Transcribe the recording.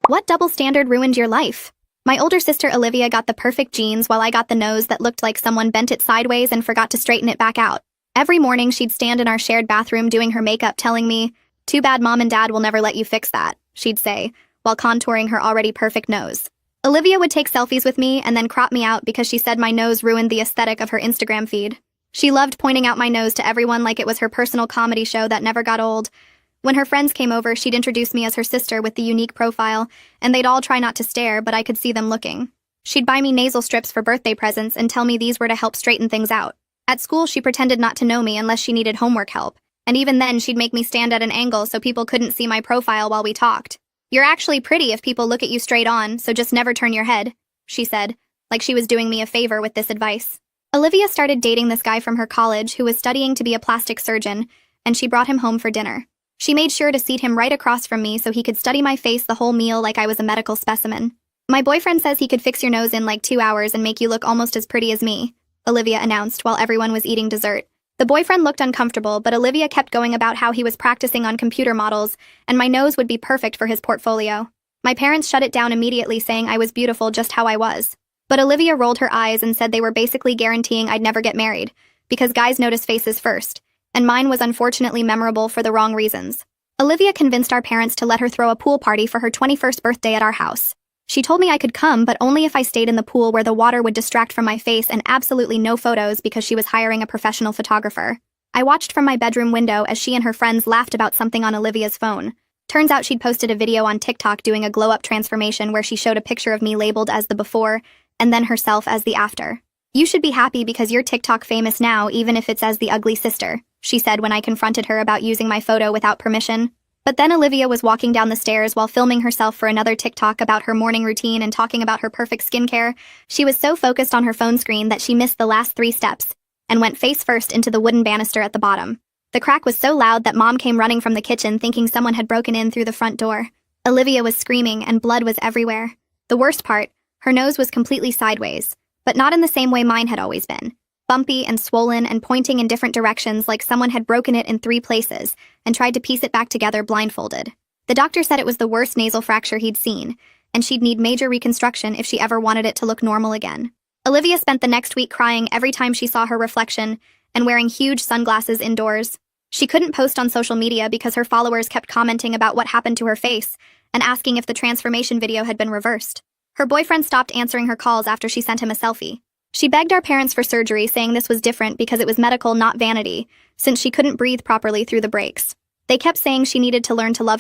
What double standard ruined your life? My older sister Olivia got the perfect jeans while I got the nose that looked like someone bent it sideways and forgot to straighten it back out. Every morning she'd stand in our shared bathroom doing her makeup telling me, "Too bad mom and dad will never let you fix that," she'd say, while contouring her already perfect nose. Olivia would take selfies with me and then crop me out because she said my nose ruined the aesthetic of her Instagram feed. She loved pointing out my nose to everyone like it was her personal comedy show that never got old. When her friends came over, she'd introduce me as her sister with the unique profile, and they'd all try not to stare, but I could see them looking. She'd buy me nasal strips for birthday presents and tell me these were to help straighten things out. At school, she pretended not to know me unless she needed homework help, and even then she'd make me stand at an angle so people couldn't see my profile while we talked. "You're actually pretty if people look at you straight on, so just never turn your head," she said, like she was doing me a favor with this advice. Olivia started dating this guy from her college who was studying to be a plastic surgeon, and she brought him home for dinner. She made sure to seat him right across from me so he could study my face the whole meal like I was a medical specimen. "My boyfriend says he could fix your nose in like 2 hours and make you look almost as pretty as me," Olivia announced while everyone was eating dessert. The boyfriend looked uncomfortable, but Olivia kept going about how he was practicing on computer models, and my nose would be perfect for his portfolio. My parents shut it down immediately, saying I was beautiful just how I was. But Olivia rolled her eyes and said they were basically guaranteeing I'd never get married, because guys notice faces first, and mine was unfortunately memorable for the wrong reasons. Olivia convinced our parents to let her throw a pool party for her 21st birthday at our house. She told me I could come, but only if I stayed in the pool where the water would distract from my face, and absolutely no photos because she was hiring a professional photographer. I watched from my bedroom window as she and her friends laughed about something on Olivia's phone. Turns out she'd posted a video on TikTok doing a glow-up transformation where she showed a picture of me labeled as the before, and then herself as the after. "You should be happy because you're TikTok famous now, even if it's as the ugly sister," she said when I confronted her about using my photo without permission. But then Olivia was walking down the stairs while filming herself for another TikTok about her morning routine and talking about her perfect skincare. She was so focused on her phone screen that she missed the last 3 steps and went face first into the wooden banister at the bottom. The crack was so loud that Mom came running from the kitchen thinking someone had broken in through the front door. Olivia was screaming and blood was everywhere. The worst part, her nose was completely sideways, but not in the same way mine had always been. Bumpy and swollen and pointing in different directions like someone had broken it in 3 places and tried to piece it back together blindfolded. The doctor said it was the worst nasal fracture he'd seen, and she'd need major reconstruction if she ever wanted it to look normal again. Olivia spent the next week crying every time she saw her reflection and wearing huge sunglasses indoors. She couldn't post on social media because her followers kept commenting about what happened to her face and asking if the transformation video had been reversed. Her boyfriend stopped answering her calls after she sent him a selfie. She begged our parents for surgery, saying this was different because it was medical, not vanity, since she couldn't breathe properly through the breaks. They kept saying she needed to learn to love